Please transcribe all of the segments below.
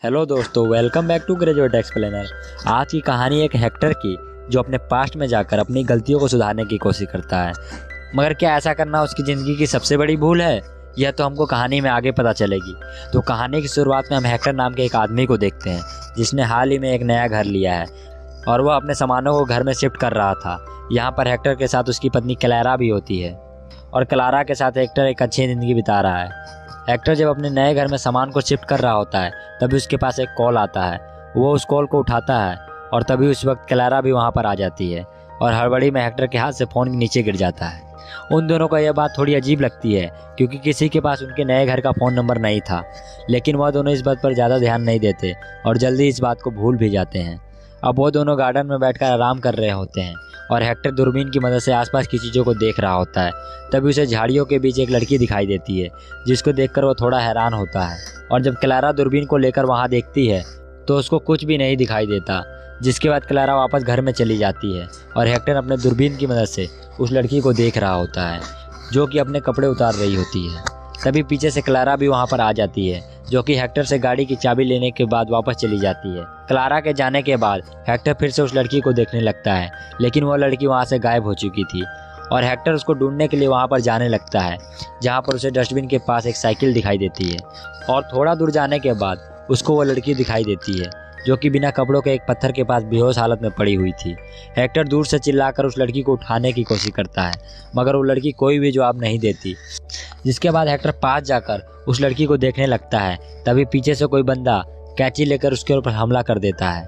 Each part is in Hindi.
हेलो दोस्तों, welcome back to graduate explainer. आज की कहानी एक हेक्टर की जो अपने पास्ट में जाकर अपनी गलतियों को सुधारने की कोशिश करता है, मगर क्या ऐसा करना उसकी ज़िंदगी की सबसे बड़ी भूल है? यह तो हमको कहानी में आगे पता चलेगी। तो कहानी की शुरुआत में हम हेक्टर नाम के एक आदमी को देखते हैं जिसने हाल ही में एक नया घर लिया है और वह अपने सामानों को घर में शिफ्ट कर रहा था। यहाँ पर हेक्टर के साथ उसकी पत्नी क्लारा भी होती है और क्लारा के साथ हेक्टर एक अच्छी ज़िंदगी बिता रहा है। हेक्टर जब अपने नए घर में सामान को शिफ्ट कर रहा होता है तभी उसके पास एक कॉल आता है। वो उस कॉल को उठाता है और तभी उस वक्त क्लारा भी वहाँ पर आ जाती है और हड़बड़ी में हेक्टर के हाथ से फ़ोन नीचे गिर जाता है। उन दोनों को यह बात थोड़ी अजीब लगती है क्योंकि किसी के पास उनके नए घर का फ़ोन नंबर नहीं था, लेकिन वह दोनों इस बात पर ज़्यादा ध्यान नहीं देते और जल्दी इस बात को भूल भी जाते हैं। अब वो दोनों गार्डन में बैठकर आराम कर रहे होते हैं और हेक्टर दूरबीन की मदद से आसपास की चीज़ों को देख रहा होता है। तभी उसे झाड़ियों के बीच एक लड़की दिखाई देती है जिसको देखकर वो थोड़ा हैरान होता है और जब क्लारा दूरबीन को लेकर वहाँ देखती है तो उसको कुछ भी नहीं दिखाई देता। जिसके बाद क्लारा वापस घर में चली जाती है और हेक्टर अपने दूरबीन की मदद से उस लड़की को देख रहा होता है जो कि अपने कपड़े उतार रही होती है। तभी पीछे से क्लारा भी वहाँ पर आ जाती है जो कि हेक्टर से गाड़ी की चाबी लेने के बाद वापस चली जाती है। क्लारा के जाने के बाद हेक्टर फिर से उस लड़की को देखने लगता है, लेकिन वो लड़की वहाँ से गायब हो चुकी थी और हेक्टर उसको ढूंढने के लिए वहाँ पर जाने लगता है, जहाँ पर उसे डस्टबिन के पास एक साइकिल दिखाई देती है और थोड़ा दूर जाने के बाद उसको वो लड़की दिखाई देती है जो कि बिना कपड़ों के एक पत्थर के पास बेहोश हालत में पड़ी हुई थी। हेक्टर दूर से चिल्लाकर उस लड़की को उठाने की कोशिश करता है मगर वो लड़की कोई भी जवाब नहीं देती। जिसके बाद हेक्टर पास जाकर उस लड़की को देखने लगता है। तभी पीछे से कोई बंदा कैंची लेकर उसके ऊपर हमला कर देता है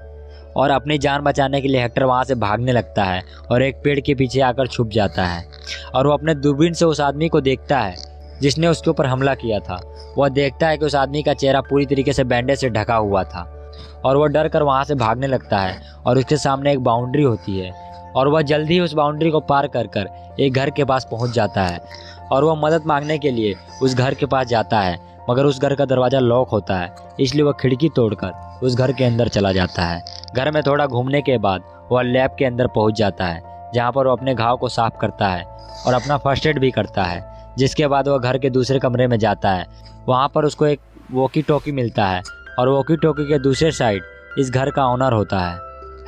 और अपनी जान बचाने के लिए हेक्टर वहाँ से भागने लगता है और एक पेड़ के पीछे आकर छुप जाता है और वो अपने दूरबीन से उस आदमी को देखता है जिसने उसके ऊपर हमला किया था। वह देखता है कि उस आदमी का चेहरा पूरी तरीके से बैंडेज से ढका हुआ था और वह डर कर वहाँ से भागने लगता है और उसके सामने एक बाउंड्री होती है और वह जल्दी ही उस बाउंड्री को पार कर कर एक घर के पास पहुँच जाता है और वह मदद मांगने के लिए उस घर के पास जाता है, मगर उस घर का दरवाज़ा लॉक होता है, इसलिए वह खिड़की तोड़कर उस घर के अंदर चला जाता है। घर में थोड़ा घूमने के बाद वह लैब के अंदर पहुँच जाता है जहाँ पर वो अपने घाव को साफ करता है और अपना फर्स्ट एड भी करता है। जिसके बाद वह घर के दूसरे कमरे में जाता है। वहाँ पर उसको एक वॉकी टॉकी मिलता है और वॉकी टॉकी के दूसरे साइड इस घर का ओनर होता है।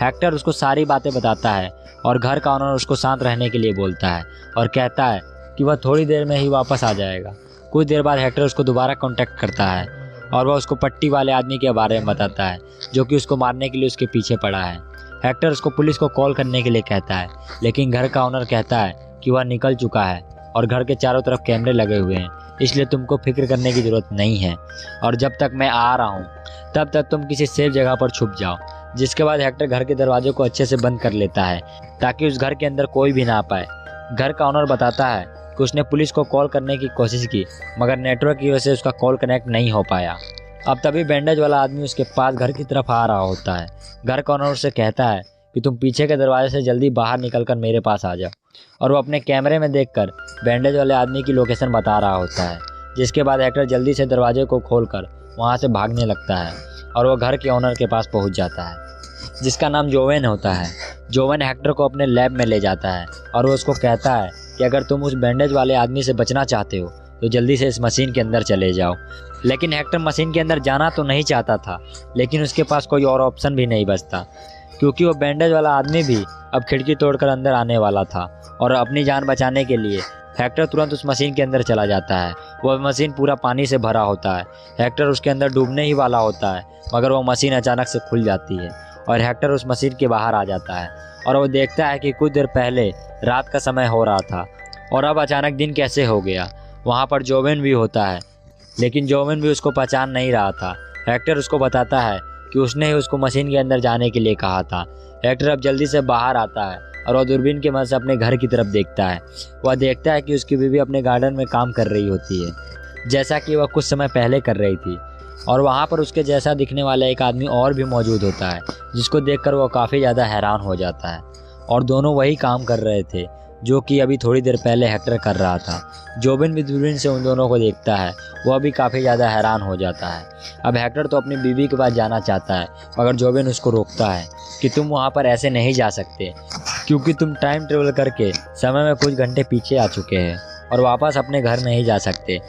हेक्टर उसको सारी बातें बताता है और घर का ओनर उसको शांत रहने के लिए बोलता है और कहता है कि वह थोड़ी देर में ही वापस आ जाएगा। कुछ देर बाद हेक्टर उसको दोबारा कांटेक्ट करता है और वह उसको पट्टी वाले आदमी के बारे में बताता है जो कि उसको मारने के लिए उसके पीछे पड़ा है। हेक्टर उसको पुलिस को कॉल करने के लिए कहता है, लेकिन घर का ओनर कहता है कि वह निकल चुका है और घर के चारों तरफ कैमरे लगे हुए हैं, इसलिए तुमको फिक्र करने की ज़रूरत नहीं है और जब तक मैं आ रहा हूँ तब तक तुम किसी सेफ जगह पर छुप जाओ। जिसके बाद हेक्टर घर के दरवाजे को अच्छे से बंद कर लेता है ताकि उस घर के अंदर कोई भी ना आ पाए। घर का ओनर बताता है कि उसने पुलिस को कॉल करने की कोशिश की मगर नेटवर्क की वजह से उसका कॉल कनेक्ट नहीं हो पाया। अब तभी बैंडेज वाला आदमी उसके पास घर की तरफ आ रहा होता है। घर का ओनर उससे कहता है कि तुम पीछे के दरवाजे से जल्दी बाहर निकलकर मेरे पास आ जाओ और वो अपने कैमरे में देखकर बैंडेज वाले आदमी की लोकेशन बता रहा होता है। जिसके बाद हेक्टर जल्दी से दरवाजे को खोलकर वहाँ से भागने लगता है और वो घर के ओनर के पास पहुँच जाता है जिसका नाम जोवेन होता है। जोवेन हेक्टर को अपने लैब में ले जाता है और वो उसको कहता है कि अगर तुम उस बैंडेज वाले आदमी से बचना चाहते हो तो जल्दी से इस मशीन के अंदर चले जाओ। लेकिन हेक्टर मशीन के अंदर जाना तो नहीं चाहता था, लेकिन उसके पास कोई और ऑप्शन भी नहीं बचता क्योंकि वो बैंडेज वाला आदमी भी अब खिड़की तोड़कर अंदर आने वाला था और अपनी जान बचाने के लिए हेक्टर तुरंत उस मशीन के अंदर चला जाता है। वह मशीन पूरा पानी से भरा होता है। हेक्टर उसके अंदर डूबने ही वाला होता है मगर वो मशीन अचानक से खुल जाती है और हेक्टर उस मशीन के बाहर आ जाता है और वो देखता है कि कुछ देर पहले रात का समय हो रहा था और अब अचानक दिन कैसे हो गया। वहाँ पर जोवेन भी होता है, लेकिन जोवेन भी उसको पहचान नहीं रहा था। हेक्टर उसको बताता है कि उसने ही उसको मशीन के अंदर जाने के लिए कहा था। हेक्टर अब जल्दी से बाहर आता है और वह दूरबीन की मदद से अपने घर की तरफ देखता है। वह देखता है कि उसकी बीवी अपने गार्डन में काम कर रही होती है जैसा कि वह कुछ समय पहले कर रही थी और वहाँ पर उसके जैसा दिखने वाला एक आदमी और भी मौजूद होता है जिसको देखकर वह काफ़ी ज़्यादा हैरान हो जाता है और दोनों वही काम कर रहे थे जो कि अभी थोड़ी देर पहले हेक्टर कर रहा था। जोवेन भी दूरबीन से उन दोनों को देखता है, वह भी काफ़ी ज़्यादा हैरान हो जाता है। अब हेक्टर तो अपनी बीवी के पास जाना चाहता है मगर जोवेन उसको रोकता है कि तुम वहाँ पर ऐसे नहीं जा सकते क्योंकि तुम टाइम ट्रेवल करके समय में कुछ घंटे पीछे आ चुके हैं और वापस अपने घर नहीं जा सकते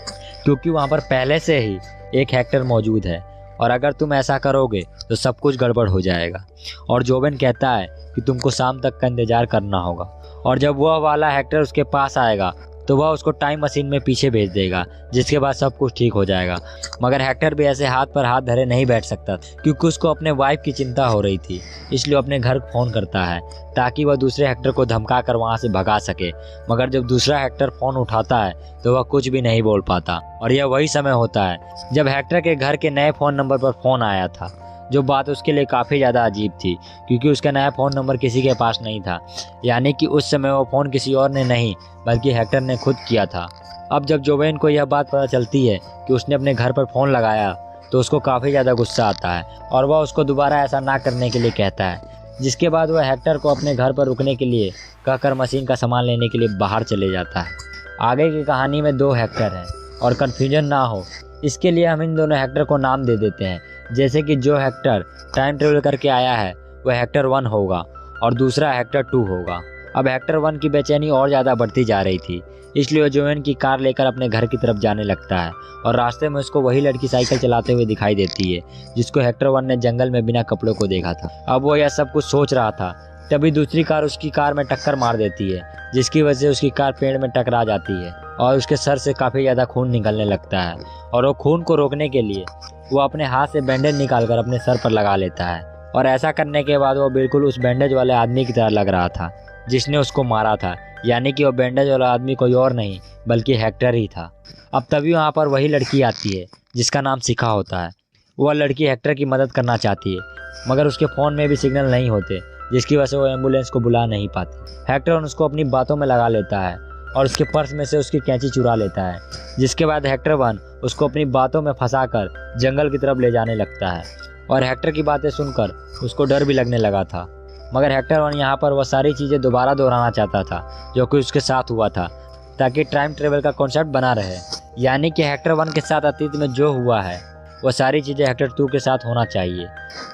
क्योंकि वहाँ पर पहले से ही एक हेक्टर मौजूद है और अगर तुम ऐसा करोगे तो सब कुछ गड़बड़ हो जाएगा। और जोवेन कहता है कि तुमको शाम तक का इंतजार करना होगा, और जब वह वाला हेक्टर उसके पास आएगा तो वह उसको टाइम मशीन में पीछे भेज देगा, जिसके बाद सब कुछ ठीक हो जाएगा। मगर हेक्टर भी ऐसे हाथ पर हाथ धरे नहीं बैठ सकता, क्योंकि उसको अपने वाइफ की चिंता हो रही थी। इसलिए अपने घर फ़ोन करता है ताकि वह दूसरे हेक्टर को धमका कर वहाँ से भगा सके। मगर जब दूसरा हेक्टर फ़ोन उठाता है तो वह कुछ भी नहीं बोल पाता, और यह वही समय होता है जब हेक्टर के घर के नए फ़ोन नंबर पर फ़ोन आया था। जो बात उसके लिए काफ़ी ज़्यादा अजीब थी, क्योंकि उसका नया फ़ोन नंबर किसी के पास नहीं था, यानी कि उस समय वो फ़ोन किसी और ने नहीं बल्कि हेक्टर ने खुद किया था। अब जब जोवेन को यह बात पता चलती है कि उसने अपने घर पर फ़ोन लगाया तो उसको काफ़ी ज़्यादा गुस्सा आता है, और वह उसको दोबारा ऐसा ना करने के लिए कहता है। जिसके बाद वह हेक्टर को अपने घर पर रुकने के लिए कहकर मशीन का सामान लेने के लिए बाहर चले जाता है। आगे की कहानी में 2 हेक्टर हैं, और कन्फ्यूजन ना हो इसके लिए हम इन दोनों हेक्टर को नाम दे देते हैं। जैसे कि जो हेक्टर टाइम ट्रेवल करके आया है वह हेक्टर 1 होगा और दूसरा हेक्टर 2 होगा। अब हेक्टर 1 की बेचैनी और ज़्यादा बढ़ती जा रही थी, इसलिए वो जोवेन की कार लेकर अपने घर की तरफ जाने लगता है, और रास्ते में उसको वही लड़की साइकिल चलाते हुए दिखाई देती है जिसको हेक्टर 1 ने जंगल में बिना कपड़ों को देखा था। अब वो यह सब कुछ सोच रहा था, तभी दूसरी कार उसकी कार में टक्कर मार देती है, जिसकी वजह से उसकी कार पेड़ में टकरा जाती है और उसके सर से काफ़ी ज़्यादा खून निकलने लगता है। और वो खून को रोकने के लिए वो अपने हाथ से बैंडेज निकालकर अपने सर पर लगा लेता है, और ऐसा करने के बाद वो बिल्कुल उस बैंडेज वाले आदमी की तरह लग रहा था जिसने उसको मारा था, यानी कि वो बैंडेज वाला आदमी कोई और नहीं बल्कि हेक्टर ही था। अब तभी वहाँ पर वही लड़की आती है जिसका नाम शिखा होता है। वह लड़की हेक्टर की मदद करना चाहती है, मगर उसके फ़ोन में भी सिग्नल नहीं होते, जिसकी वजह से वो एम्बुलेंस को बुला नहीं पाती। हेक्टर उसको अपनी बातों में लगा लेता है और उसके पर्स में से उसकी कैंची चुरा लेता है, जिसके बाद हेक्टर 1 उसको अपनी बातों में फंसाकर जंगल की तरफ ले जाने लगता है। और हेक्टर की बातें सुनकर उसको डर भी लगने लगा था, मगर हेक्टर 1 यहाँ पर वह सारी चीज़ें दोबारा दोहराना चाहता था जो कि उसके साथ हुआ था, ताकि टाइम ट्रेवल का कॉन्सेप्ट बना रहे। यानी कि हेक्टर 1 के साथ अतीत में जो हुआ है वह सारी चीज़ें हेक्टर 2 के साथ होना चाहिए।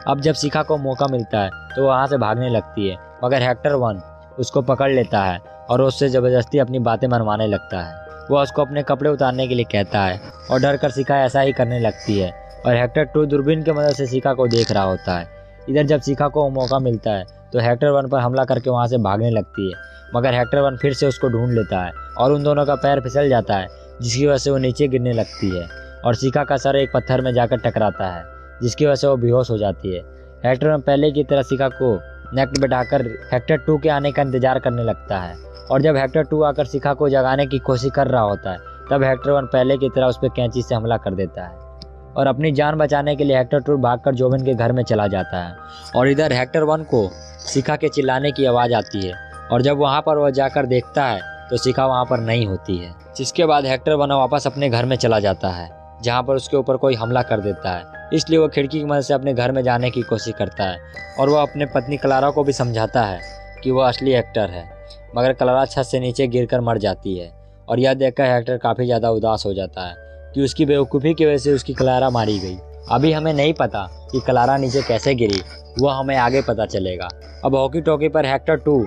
अब जब शिखा को मौका मिलता है तो वहाँ से भागने लगती है, मगर हेक्टर 1 उसको पकड़ लेता है और उससे ज़बरदस्ती अपनी बातें मनवाने लगता है। वह उसको अपने कपड़े उतारने के लिए कहता है, और डर कर शिखा ऐसा ही करने लगती है, और हेक्टर 2 दूरबीन की मदद से शिखा को देख रहा होता है। इधर जब शिखा को मौका मिलता है तो हेक्टर 1 पर हमला करके वहाँ से भागने लगती है, मगर हेक्टर 1 फिर से उसको ढूंढ लेता है और उन दोनों का पैर फिसल जाता है, जिसकी वजह से वो नीचे गिरने लगती है, और शिखा का सर एक पत्थर में जाकर टकराता है, जिसकी वजह से वो बेहोश हो जाती है। हेक्टर 1 पहले की तरह शिखा को नेक बैठाकर हेक्टर 2 के आने का इंतजार करने लगता है, और जब हेक्टर 2 आकर शिखा को जगाने की कोशिश कर रहा होता है तब हेक्टर 1 पहले की तरह उस पर कैंची से हमला कर देता है, और अपनी जान बचाने के लिए हेक्टर 2 भागकर जोवेन के घर में चला जाता है। और इधर हेक्टर 1 को शिखा के चिल्लाने की आवाज़ आती है, और जब वहाँ पर वह जाकर देखता है तो शिखा वहाँ पर नहीं होती है, जिसके बाद हेक्टर 1 वापस अपने घर में चला जाता है, जहाँ पर उसके ऊपर कोई हमला कर देता है। इसलिए वो खिड़की की मदद से अपने घर में जाने की कोशिश करता है, और वह अपने पत्नी क्लारा को भी समझाता है कि वह असली हेक्टर है, मगर क्लारा छत से नीचे गिरकर मर जाती है। और यह देखकर हेक्टर काफ़ी ज़्यादा उदास हो जाता है कि उसकी बेवकूफ़ी की वजह से उसकी क्लारा मारी गई। अभी हमें नहीं पता कि क्लारा नीचे कैसे गिरी, वह हमें आगे पता चलेगा। अब हॉकी टॉकी पर हेक्टर 2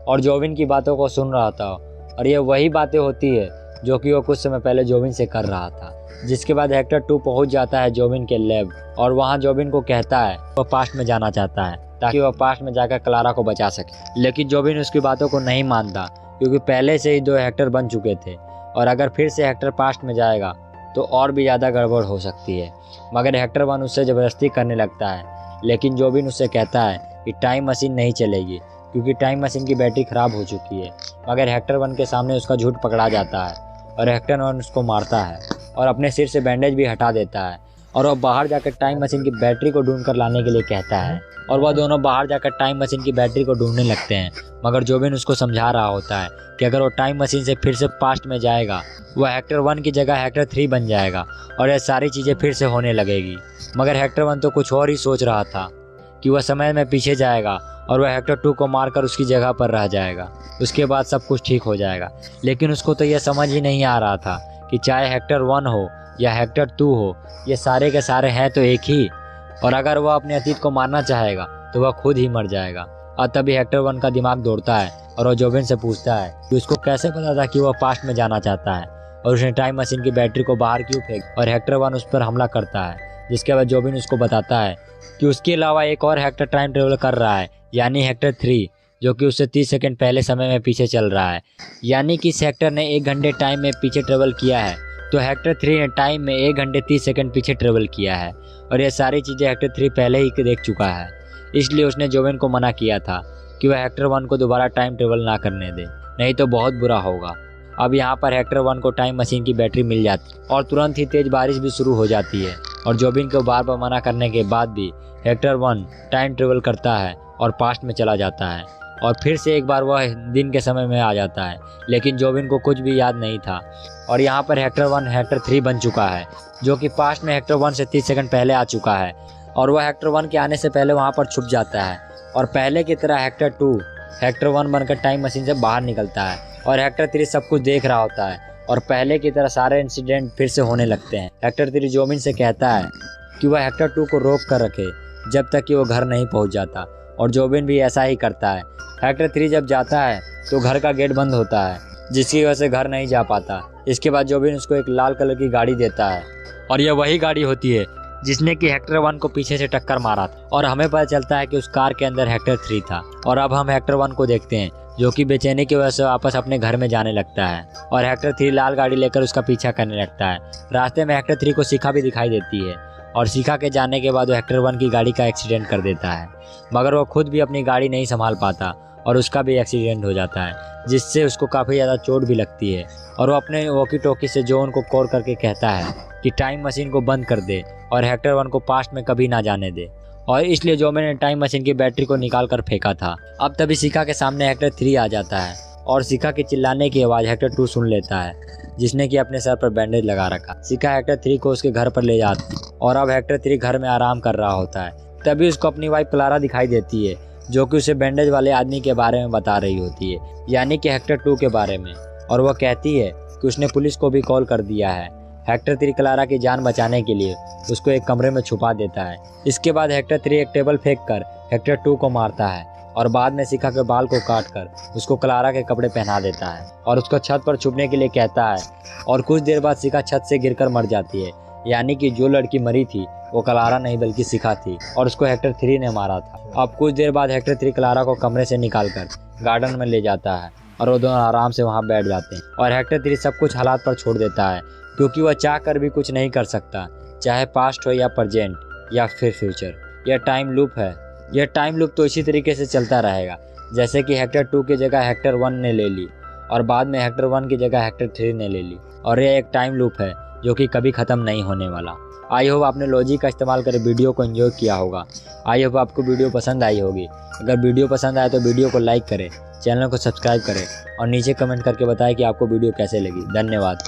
और जोवेन की बातों को सुन रहा था, और यह वही बातें होती है जो कि वो कुछ समय पहले जोवेन से कर रहा था। जिसके बाद हेक्टर 2 पहुंच जाता है जोवेन के लैब, और वहां जोवेन को कहता है वह पास्ट में जाना चाहता है ताकि वह पास्ट में जाकर क्लारा को बचा सके। लेकिन जोवेन उसकी बातों को नहीं मानता, क्योंकि पहले से ही 2 हेक्टर बन चुके थे, और अगर फिर से हेक्टर पास्ट में जाएगा तो और भी ज़्यादा गड़बड़ हो सकती है। मगर हेक्टर 1 उससे ज़बरदस्ती करने लगता है, लेकिन जोवेन उससे कहता है कि टाइम मशीन नहीं चलेगी, क्योंकि टाइम मशीन की बैटरी ख़राब हो चुकी है। मगर हेक्टर 1 के सामने उसका झूठ पकड़ा जाता है, और हेक्टर 1 उसको मारता है और अपने सिर से बैंडेज भी हटा देता है, और वह बाहर जाकर टाइम मशीन की बैटरी को ढूंढ कर लाने के लिए कहता है, और वह दोनों बाहर जाकर टाइम मशीन की बैटरी को ढूंढने लगते हैं। मगर जोवेन उसको समझा रहा होता है कि अगर वो टाइम मशीन से फिर से पास्ट में जाएगा वह हेक्टर 1 की जगह हेक्टर 3 बन जाएगा, और यह सारी चीज़ें फिर से होने लगेगी। मगर हेक्टर 1 तो कुछ और ही सोच रहा था कि वह समय में पीछे जाएगा और वह हेक्टर 2 को मारकर उसकी जगह पर रह जाएगा, उसके बाद सब कुछ ठीक हो जाएगा। लेकिन उसको तो यह समझ ही नहीं आ रहा था कि चाहे हेक्टर 1 हो या हेक्टर 2 हो, ये सारे के सारे हैं तो एक ही, और अगर वह अपने अतीत को मारना चाहेगा तो वह खुद ही मर जाएगा। और तभी हेक्टर 1 का दिमाग दौड़ता है, और वह जोवेन से पूछता है कि उसको कैसे पता था कि वह पास्ट में जाना चाहता है, और उसने टाइम मशीन की बैटरी को बाहर क्यों फेंक, और हेक्टर 1 उस पर हमला करता है, जिसके बाद जोबिन उसको बताता है कि उसके अलावा एक और हेक्टर टाइम ट्रेवल कर रहा है, यानी हेक्टर 3, जो कि उससे 30 सेकंड पहले समय में पीछे चल रहा है। यानी कि इस हेक्टर ने 1 घंटे टाइम में पीछे ट्रेवल किया है, तो हेक्टर 3 ने टाइम में 1 घंटे 30 सेकंड पीछे ट्रेवल किया है। और ये सारी चीज़ें हेक्टर 3 पहले ही देख चुका है, इसलिए उसने जोबिन को मना किया था कि वह हेक्टर 1 को दोबारा टाइम ट्रेवल ना करने दे, नहीं तो बहुत बुरा होगा। अब यहाँ पर हेक्टर 1 को टाइम मशीन की बैटरी मिल जाती और तुरंत ही तेज़ बारिश भी शुरू हो जाती है। और जोबिन को बार बार मना करने के बाद भी हेक्टर 1 टाइम ट्रेवल करता है और पास्ट में चला जाता है और फिर से एक बार वह दिन के समय में आ जाता है, लेकिन जोबिन को कुछ भी याद नहीं था। और यहाँ पर हेक्टर 1 हेक्टर 3 बन चुका है, जो कि पास्ट में हेक्टर 1 से 30 सेकंड पहले आ चुका है। और वह हेक्टर 1 के आने से पहले वहाँ पर छुप जाता है और पहले की तरह हेक्टर 2 हेक्टर 1 बनकर टाइम मशीन से बाहर निकलता है। और हेक्टर 3 सब कुछ देख रहा होता है और पहले की तरह सारे इंसिडेंट फिर से होने लगते हैं। हेक्टर 3 जोबिन से कहता है कि वह हेक्टर 2 को रोक कर रखे जब तक कि वो घर नहीं पहुंच जाता, और जोबिन भी ऐसा ही करता है। हेक्टर 3 जब जाता है तो घर का गेट बंद होता है, जिसकी वजह से घर नहीं जा पाता। इसके बाद जोबिन उसको एक लाल कलर की गाड़ी देता है और यह वही गाड़ी होती है जिसने कि हेक्टर 1 को पीछे से टक्कर मारा था। और हमें पता चलता है कि उस कार के अंदर हेक्टर 3 था। और अब हम हेक्टर 1 को देखते हैं, जो कि बेचैनी की वजह से वापस अपने घर में जाने लगता है और हेक्टर 3 लाल गाड़ी लेकर उसका पीछा करने लगता है। रास्ते में हेक्टर 3 को शिखा भी दिखाई देती है और शिखा के जाने के बाद वो हेक्टर 1 की गाड़ी का एक्सीडेंट कर देता है, मगर वो खुद भी अपनी गाड़ी नहीं संभाल पाता और उसका भी एक्सीडेंट हो जाता है, जिससे उसको काफ़ी ज़्यादा चोट भी लगती है। और वो अपने वॉकी टॉकी से जोन को कॉल करके कहता है कि टाइम मशीन को बंद कर दे और हेक्टर 1 को पास्ट में कभी ना जाने दे। और इसलिए जो मैंने टाइम मशीन की बैटरी को निकाल कर फेंका था। अब तभी शिखा के सामने हेक्टर 3 आ जाता है और शिखा के चिल्लाने की आवाज़ हेक्टर 2 सुन लेता है, जिसने कि अपने सर पर बैंडेज लगा रखा। शिखा हेक्टर 3 को उसके घर पर ले जाती और अब हेक्टर 3 घर में आराम कर रहा होता है। तभी उसको अपनी वाइफ क्लारा दिखाई देती है, जो कि उसे बैंडेज वाले आदमी के बारे में बता रही होती है, यानी कि हेक्टर 2 के बारे में। और वह कहती है कि उसने पुलिस को भी कॉल कर दिया है। हेक्टर 3 क्लारा की जान बचाने के लिए उसको एक कमरे में छुपा देता है। इसके बाद हेक्टर 3 एक टेबल फेंक कर हेक्टर 2 को मारता है और बाद में शिखा के बाल को काट कर उसको क्लारा के कपड़े पहना देता है और उसको छत पर छुपने के लिए कहता है। और कुछ देर बाद शिखा छत से गिरकर मर जाती है, यानी कि जो लड़की मरी थी वो क्लारा नहीं बल्कि शिखा थी और उसको हेक्टर 3 ने मारा था। अब कुछ देर बाद हेक्टर 3 क्लारा को कमरे से निकालकर गार्डन में ले जाता है और वो दोनों आराम से वहाँ बैठ जाते हैं। और हेक्टर 3 सब कुछ हालात पर छोड़ देता है, क्योंकि वह चाह कर भी कुछ नहीं कर सकता, चाहे पास्ट हो या प्रेजेंट या फिर फ्यूचर। यह टाइम लूप है। यह टाइम लूप तो इसी तरीके से चलता रहेगा, जैसे कि हेक्टर 2 की जगह हेक्टर 1 ने ले ली और बाद में हेक्टर 1 की जगह हेक्टर 3 ने ले ली। और यह एक टाइम लूप है जो कि कभी ख़त्म नहीं होने वाला। आई होप आपने लॉजिक का इस्तेमाल कर वीडियो को एंजॉय किया होगा। आई होप आपको वीडियो पसंद आई होगी। अगर वीडियो पसंद आए तो वीडियो को लाइक करें, चैनल को सब्सक्राइब करें और नीचे कमेंट करके बताएं कि आपको वीडियो कैसे लगी। धन्यवाद।